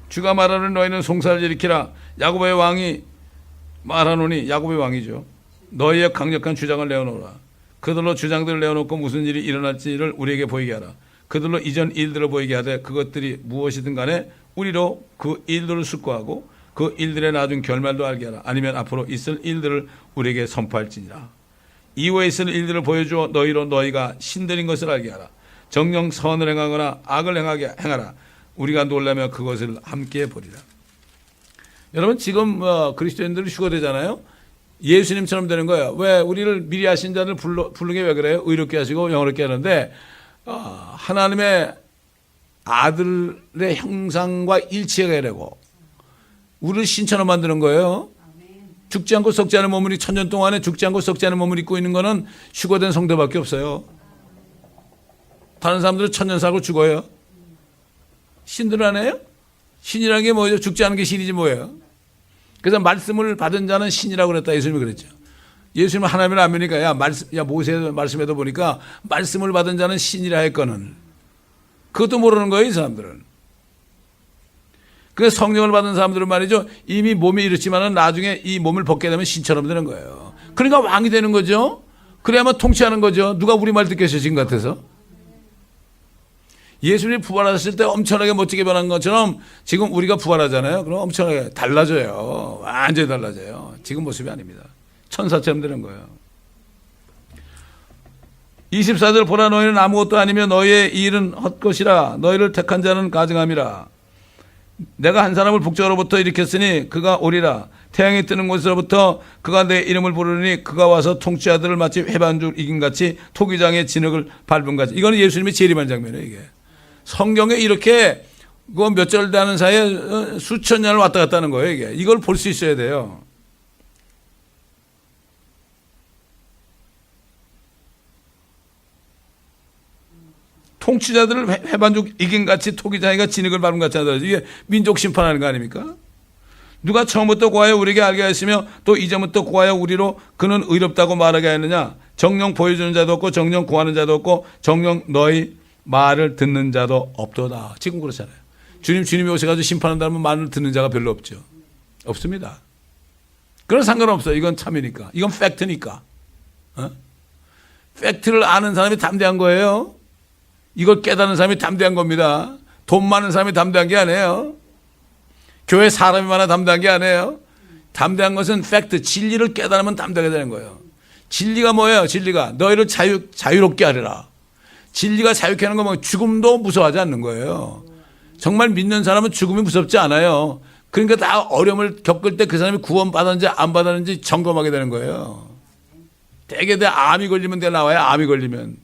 [SPEAKER 1] 주가 말하는 너희는 송사를 일으키라. 야곱의 왕이 말하노니, 야곱의 왕이죠. 너희의 강력한 주장을 내어놓으라. 그들로 주장들을 내어놓고 무슨 일이 일어날지를 우리에게 보이게 하라. 그들로 이전 일들을 보이게 하되 그것들이 무엇이든 간에 우리로 그 일들을 숙고하고 그 일들의 나중 결말도 알게 하라. 아니면 앞으로 있을 일들을 우리에게 선포할지니라. 이후에 있을 일들을 보여주어 너희로 너희가 신들인 것을 알게 하라. 정녕 선을 행하거나 악을 행하라. 우리가 놀라며 그것을 함께 보리라. 여러분 지금 그리스도인들이 휴거되잖아요. 예수님처럼 되는 거예요. 왜 우리를 미리 하신 자를 부르게 왜 그래요? 의롭게 하시고 영원롭게 하는데 하나님의 아들의 형상과 일치해야 되고 우리를 신처럼 만드는 거예요. 죽지 않고 썩지 않은 몸을 천년 동안에 죽지 않고 썩지 않은 몸을 입고 있는 거는 휴거된 성도밖에 없어요. 다른 사람들은 천년 살고 죽어요. 신들 안 해요? 신이라는 게 뭐죠? 죽지 않은 게 신이지 뭐예요? 그래서 말씀을 받은 자는 신이라고 그랬다. 예수님이 그랬죠. 예수님은 하나님을 안 믿으니까 모세 말씀에도 보니까 말씀을 받은 자는 신이라 했거늘. 그것도 모르는 거예요, 이 사람들은. 그래서 성령을 받은 사람들은 말이죠. 이미 몸이 이렇지만은 나중에 이 몸을 벗게 되면 신처럼 되는 거예요. 그러니까 왕이 되는 거죠. 그래야만 통치하는 거죠. 누가 우리 말 듣겠어요, 지금 같아서? 예수님이 부활하셨을 때 엄청나게 멋지게 변한 것처럼 지금 우리가 부활하잖아요. 그럼 엄청나게 달라져요. 완전히 달라져요. 지금 모습이 아닙니다. 천사처럼 되는 거예요. 24절 보라 너희는 아무것도 아니며 너희의 일은 헛것이라 너희를 택한 자는 가증함이라. 내가 한 사람을 북쪽으로부터 일으켰으니 그가 오리라. 태양이 뜨는 곳으로부터 그가 내 이름을 부르니 그가 와서 통치자들을 마치 회반줄 이긴 같이 토기장의 진흙을 밟은 같이. 이거는 예수님이 재림한 장면이에요. 이게 성경에 이렇게 몇 절 되는 사이에 수천 년을 왔다 갔다 하는 거예요. 이게 이걸 볼 수 있어야 돼요. 통치자들을 회반죽 이긴 같이 토기장이가 진흙을 밟은 같이 하더라. 이게 민족 심판하는 거 아닙니까? 누가 처음부터 고하여 우리에게 알게 하였으며 또 이전부터 고하여 우리로 그는 의롭다고 말하게 하였느냐? 정령 보여주는 자도 없고 정령 고하는 자도 없고 정령 너희 말을 듣는 자도 없도다. 지금 그렇잖아요. 주님이 오셔가지고 심판한다면 말을 듣는 자가 별로 없죠. 없습니다. 그런 상관없어요. 이건 참이니까. 이건 팩트니까. 팩트를 아는 사람이 담대한 거예요. 이걸 깨닫는 사람이 담대한 겁니다. 돈 많은 사람이 담대한 게 아니에요. 교회 사람이 많아 담대한 게 아니에요. 담대한 것은 팩트, 진리를 깨달으면 담대하게 되는 거예요. 진리가 뭐예요? 진리가 너희를 자유롭게 하리라. 진리가 자유케 하는 거면 죽음도 무서워하지 않는 거예요. 정말 믿는 사람은 죽음이 무섭지 않아요. 그러니까 다 어려움을 겪을 때 그 사람이 구원받았는지 안 받았는지 점검하게 되는 거예요. 대개 암이 걸리면 나와요. 암이 걸리면.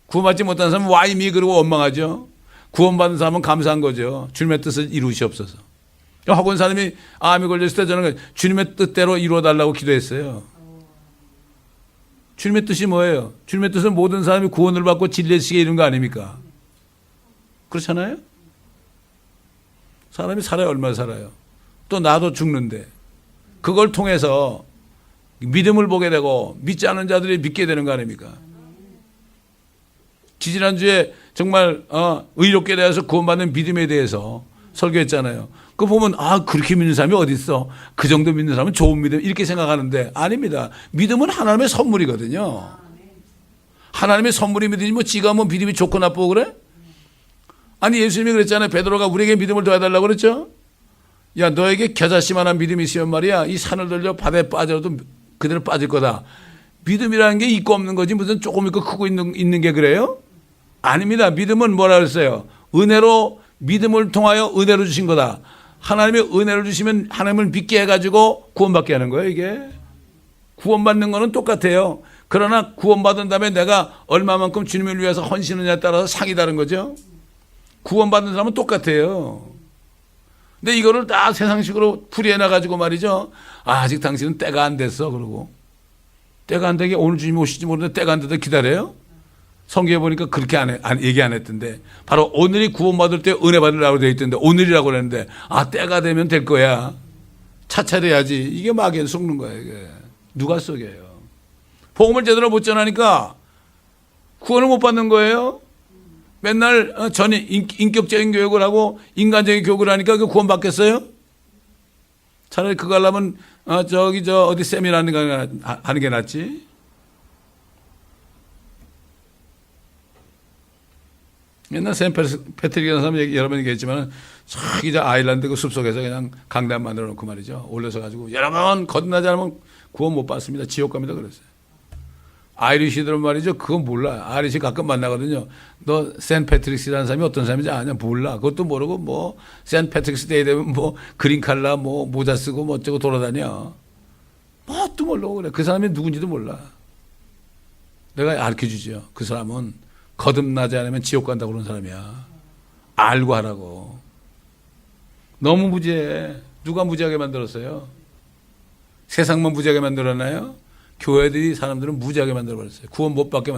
[SPEAKER 1] 구원받지 못한 사람은 와이미 그러고 원망하죠. 구원받은 사람은 감사한 거죠. 주님의 뜻을 이루시옵소서. 학원 사람이 암이 걸렸을 때 저는 주님의 뜻대로 이루어달라고 기도했어요. 주님의 뜻이 뭐예요? 주님의 뜻은 모든 사람이 구원을 받고 진리의 시계 이런 거 아닙니까? 그렇잖아요? 사람이 살아요. 얼마나 살아요? 또 나도 죽는데 그걸 통해서 믿음을 보게 되고 믿지 않은 자들이 믿게 되는 거 아닙니까? 지지난주에 정말 의롭게 되어서 구원받는 믿음에 대해서 설교했잖아요. 그거 보면 그렇게 믿는 사람이 어디 있어? 그 정도 믿는 사람은 좋은 믿음 이렇게 생각하는데 아닙니다. 믿음은 하나님의 선물이거든요. 하나님의 선물이 믿으니 뭐 지가 뭐 믿음이 좋고 나쁘고 그래? 아니 예수님이 그랬잖아요. 베드로가 우리에게 믿음을 더해달라고 그랬죠. 야 너에게 겨자씨만한 믿음이 있으면 말이야 이 산을 돌려 바다에 빠져도 그대로 빠질 거다. 믿음이라는 게 있고 없는 거지 무슨 조금 있고 크고 있는 게 그래요? 아닙니다. 믿음은 뭐라 그랬어요? 은혜로 믿음을 통하여 은혜로 주신 거다. 하나님의 은혜를 주시면 하나님을 믿게 해가지고 구원받게 하는 거예요. 이게 구원받는 거는 똑같아요. 그러나 구원받은 다음에 내가 얼마만큼 주님을 위해서 헌신하냐에 따라서 상이 다른 거죠. 구원받은 사람은 똑같아요. 근데 이거를 다 세상식으로 풀이해놔가지고 말이죠. 아직 당신은 때가 안 됐어. 그러고. 때가 안 되게 오늘 주님이 오실지 모르는데 때가 안 돼도 기다려요? 성경에 보니까 그렇게 얘기 안 했던데. 바로 오늘이 구원받을 때 은혜 받으라고 되어 있던데 오늘이라고 그랬는데 때가 되면 될 거야. 차차려야지. 이게 마귀에 속는 거예요. 이게. 누가 속여요? 복음을 제대로 못 전하니까 구원을 못 받는 거예요. 맨날 인격적인 교육을 하고 인간적인 교육을 하니까 그 구원 받겠어요? 차라리 그거 하려면 어디 세미나 하는 게 낫지. 옛날 샌 패트릭이라는 사람 여러 번 얘기했지만 저기 아일랜드 그 숲속에서 그냥 강단 만들어 놓고 말이죠. 올려서 가지고 여러분 거듭나지 않으면 구원 못 받습니다. 지옥 갑니다 그랬어요. 아이리시들은 말이죠. 그건 몰라. 아이리시 가끔 만나거든요. 너 샌 패트릭스라는 사람이 어떤 사람인지 아냐? 몰라. 그것도 모르고 뭐 샌 패트릭스 데이 되면 뭐 그린 칼라 뭐 모자 쓰고 뭐 어쩌고 돌아다녀. 뭣도 모르고 그래. 그 사람이 누군지도 몰라. 내가 가르쳐주죠. 그 사람은 거듭나지 않으면 지옥 간다고 그러는 사람이야. 알고 하라고. 너무 무지해. 누가 무지하게 만들었어요? 세상만 무지하게 만들었나요? 교회들이 사람들은 무지하게 만들어버렸어요. 구원 못 받게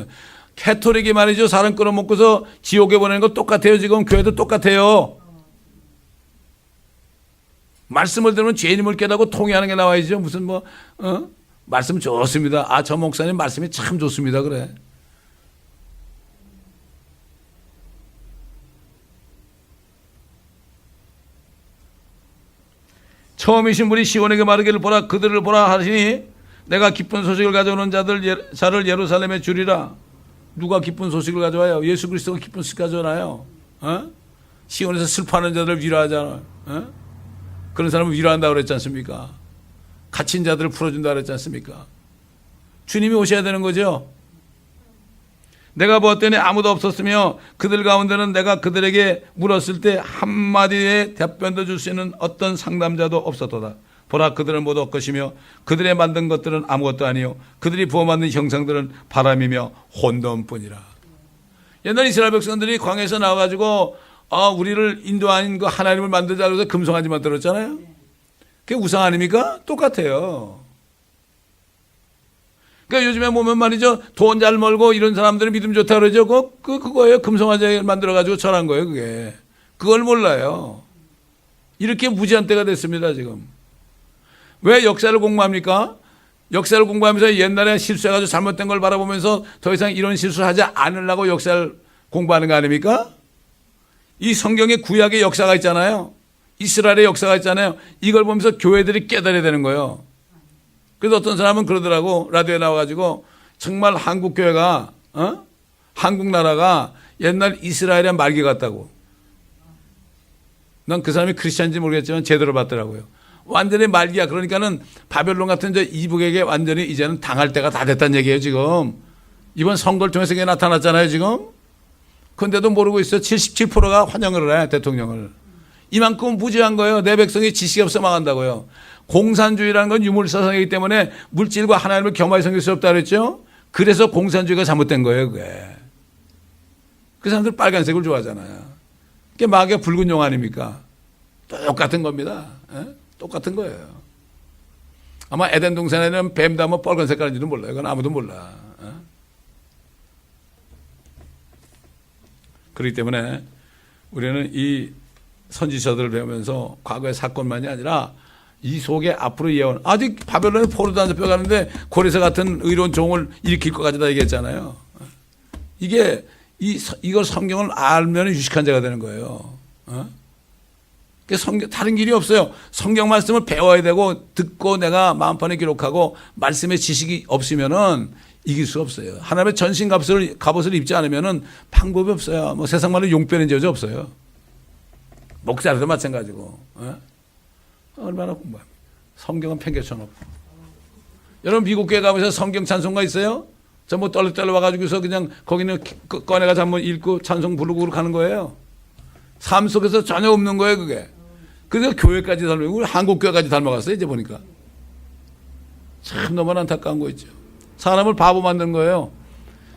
[SPEAKER 1] 캐토릭이 말이죠. 사람 끌어먹고서 지옥에 보내는 거 똑같아요. 지금 교회도 똑같아요. 말씀을 들으면 죄인임을 깨닫고 통회하는 게 나와야죠. 무슨 말씀 좋습니다. 저 목사님 말씀이 참 좋습니다. 그래. 처음이신 분이 시온에게 말하기를 보라 그들을 보라 하시니 내가 기쁜 소식을 가져오는 자를 예루살렘에 주리라. 누가 기쁜 소식을 가져와요? 예수 그리스도가 기쁜 소식 가져오나요? 시온에서 슬퍼하는 자들을 위로하잖아요. 그런 사람을 위로한다고 그랬지 않습니까? 갇힌 자들을 풀어준다고 그랬지 않습니까? 주님이 오셔야 되는 거죠. 내가 보았더니 아무도 없었으며 그들 가운데는 내가 그들에게 물었을 때 한마디의 답변도 줄 수 있는 어떤 상담자도 없었도다. 보라 그들은 모두 엇것이며 그들의 만든 것들은 아무것도 아니요 그들이 부어만든 형상들은 바람이며 혼돈뿐이라. 옛날 이스라엘 백성들이 광야에서 나와가지고 우리를 인도하는 그 하나님을 만들자 그래서 금송아지 만들었잖아요. 그게 우상 아닙니까? 똑같아요. 그러니까 요즘에 보면 말이죠. 돈 잘 벌고 이런 사람들은 믿음 좋다 그러죠. 그거예요. 금송아지 만들어가지고 절한 거예요. 그게. 그걸 몰라요. 이렇게 무지한 때가 됐습니다. 지금. 왜 역사를 공부합니까? 역사를 공부하면서 옛날에 실수해가지고 잘못된 걸 바라보면서 더 이상 이런 실수를 하지 않으려고 역사를 공부하는 거 아닙니까? 이 성경에 구약의 역사가 있잖아요. 이스라엘의 역사가 있잖아요. 이걸 보면서 교회들이 깨달아야 되는 거예요. 그래서 어떤 사람은 그러더라고. 라디오에 나와가지고 정말 한국 교회가 한국 나라가 옛날 이스라엘의 말기 같다고. 난 그 사람이 크리스찬인지 모르겠지만 제대로 봤더라고요. 완전히 말기야. 그러니까는 바벨론 같은 이북에게 완전히 이제는 당할 때가 다 됐다는 얘기예요. 지금 이번 선거를 통해서 그게 나타났잖아요. 지금 근데도 모르고 있어요. 77%가 환영을 해 대통령을. 이만큼 무지한 거예요. 내 백성이 지식이 없어 망한다고요. 공산주의라는 건 유물사상이기 때문에 물질과 하나님을 겸하여 섬길 수 없다 그랬죠. 그래서 공산주의가 잘못된 거예요. 그게. 그 사람들 빨간색을 좋아하잖아요. 그게 마귀의 붉은 용 아닙니까? 똑같은 겁니다. 똑같은 거예요. 아마 에덴 동산에는 뱀 담은 빨간 색깔인지도 몰라요. 그건 아무도 몰라. 그렇기 때문에 우리는 이 선지서들을 배우면서 과거의 사건만이 아니라 이 속에 앞으로 예언. 아직 바벨론에 포로도 안 잡혀가는데 고레사 같은 의로운 종을 일으킬 것 같다 얘기했잖아요. 이걸 성경을 알면 유식한 자가 되는 거예요. 다른 길이 없어요. 성경 말씀을 배워야 되고 듣고 내가 마음판에 기록하고 말씀의 지식이 없으면은 이길 수 없어요. 하나님의 전신 갑옷을 입지 않으면은 방법이 없어요. 뭐 세상 말로 용 빼는 여자 없어요. 목사라도 마찬가지고. 얼마나 공부합니까? 성경은 팽개쳐놓고. 여러분 미국 교회 가보셔서 성경 찬송가 있어요? 전부 떨리떨리 와가지고서 그냥 거기는 꺼내가서 한번 읽고 찬송 부르고 가는 거예요. 삶 속에서 전혀 없는 거예요 그게. 그래서 교회까지 닮고 우리 한국 교회까지 닮아갔어요 이제 보니까. 참 너무 안타까운 거 있죠. 사람을 바보 만든 거예요.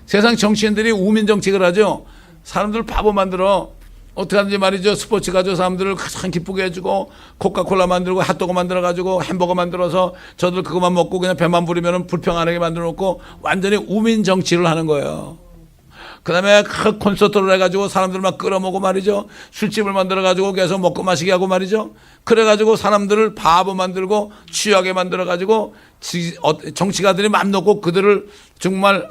[SPEAKER 1] 세상 정치인들이 우민 정책을 하죠. 사람들을 바보 만들어. 어떻게 하는지 말이죠. 스포츠 가지고 사람들을 가장 기쁘게 해주고 코카콜라 만들고 핫도그 만들어가지고 햄버거 만들어서 저들 그것만 먹고 그냥 배만 부르면 불평 안 하게 만들어 놓고 완전히 우민 정치를 하는 거예요. 그 다음에 그 콘서트를 해가지고 사람들 막 끌어모고 말이죠. 술집을 만들어가지고 계속 먹고 마시게 하고 말이죠. 그래가지고 사람들을 바보 만들고 취하게 만들어가지고 정치가들이 맘 놓고 그들을 정말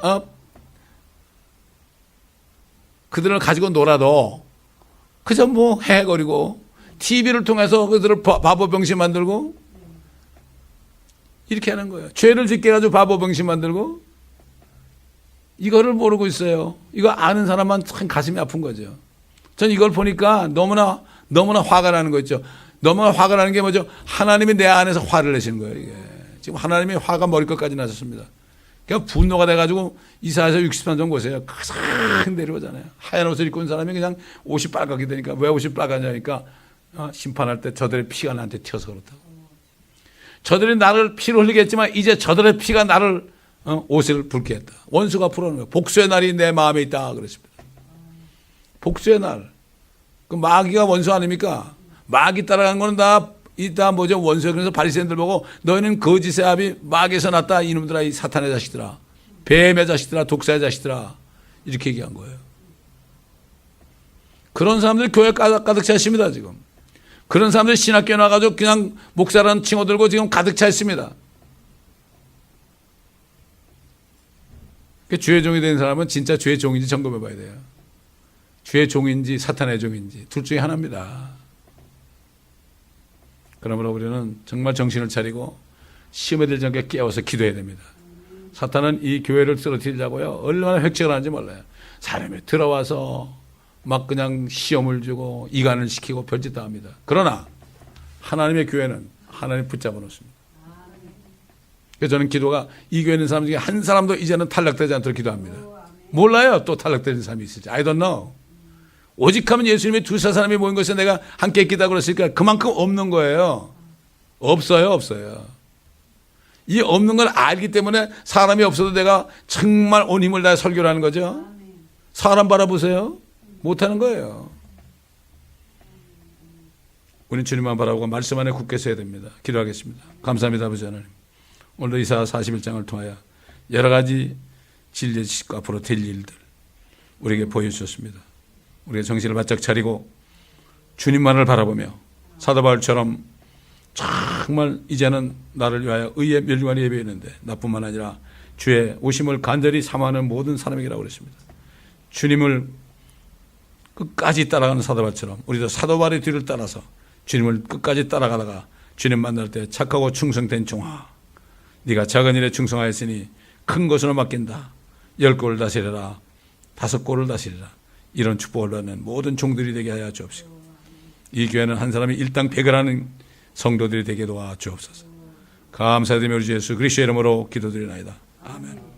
[SPEAKER 1] 그들을 가지고 놀아도 그저 뭐 헤헤거리고 TV를 통해서 그들을 바보 병신 만들고 이렇게 하는 거예요. 죄를 짓게 해가지고 바보 병신 만들고 이거를 모르고 있어요. 이거 아는 사람만 참 가슴이 아픈 거죠. 전 이걸 보니까 너무나 화가 나는 거 있죠. 너무나 화가 나는 게 뭐죠? 하나님이 내 안에서 화를 내시는 거예요. 이게. 지금 하나님이 화가 머리끝까지 나셨습니다. 그냥 분노가 돼가지고 이사야서 60편 정도 보세요. 가장 내려오잖아요. 하얀 옷을 입고 온 사람이 그냥 옷이 빨갛게 되니까 왜 옷이 빨갛냐니까 심판할 때 저들의 피가 나한테 튀어서 그렇다고. 저들이 나를 피를 흘리게 했지만 이제 저들의 피가 나를 옷을 붉게 했다. 원수가 풀어놓은 거예요. 복수의 날이 내 마음에 있다 그랬습니다. 복수의 날. 그 마귀가 원수 아닙니까? 마귀 따라간 거는 다 뭐죠? 원수예요. 그래서 바리새인들 보고 너희는 거짓의 아비 마귀에서 났다. 이놈들아, 이 사탄의 자식들아, 뱀의 자식들아, 독사의 자식들아, 이렇게 얘기한 거예요. 그런 사람들이 교회 가득 차 있습니다. 지금 그런 사람들이 신학교에 나가지고 그냥 목사라는 칭호 들고 지금 가득 차 있습니다. 주의 종이 된 사람은 진짜 주의 종인지 점검해 봐야 돼요. 주의 종인지 사탄의 종인지 둘 중에 하나입니다. 그러므로 우리는 정말 정신을 차리고 시험에 들 전에 깨워서 기도해야 됩니다. 사탄은 이 교회를 쓰러뜨리려고요. 얼마나 획책을 하는지 몰라요. 사람이 들어와서 막 그냥 시험을 주고 이간을 시키고 별짓 다 합니다. 그러나 하나님의 교회는 하나님 붙잡아 놓습니다. 그래서 저는 기도가 이 교회 있는 사람 중에 한 사람도 이제는 탈락되지 않도록 기도합니다. 몰라요. 또 탈락되는 사람이 있을지. I don't know. 오직 하면 예수님이 두세 사람이 모인 것에 내가 함께 있기다 그랬으니까 그만큼 없는 거예요. 없어요. 이 없는 걸 알기 때문에 사람이 없어도 내가 정말 온 힘을 다해 설교를 하는 거죠. 사람 바라보세요. 못하는 거예요. 우리는 주님만 바라보고 말씀 안에 굳게 서야 됩니다. 기도하겠습니다. 감사합니다. 아버지 하나님. 오늘도 이사야 41장을 통하여 여러 가지 진리의 지식과 앞으로 될 일들 우리에게 보여주셨습니다. 우리의 정신을 바짝 차리고 주님만을 바라보며 사도 바울처럼 정말 이제는 나를 위하여 의의 멸류관이 예배했는데 나뿐만 아니라 주의 오심을 간절히 사모하는 모든 사람에게라고 그랬습니다. 주님을 끝까지 따라가는 사도 바울처럼 우리도 사도 바울의 뒤를 따라서 주님을 끝까지 따라가다가 주님 만날 때 착하고 충성된 종아, 네가 작은 일에 충성하였으니 큰 것으로 맡긴다. 10골을 다스리라. 5골을 다스리라. 이런 축복을 얻는 모든 종들이 되게 하여 주옵시고 이 교회는 한 사람이 일당 100을 하는 성도들이 되게 도와 주옵소서. 감사드리며 우리 주 예수 그리스도의 이름으로 기도드리나이다. 아멘.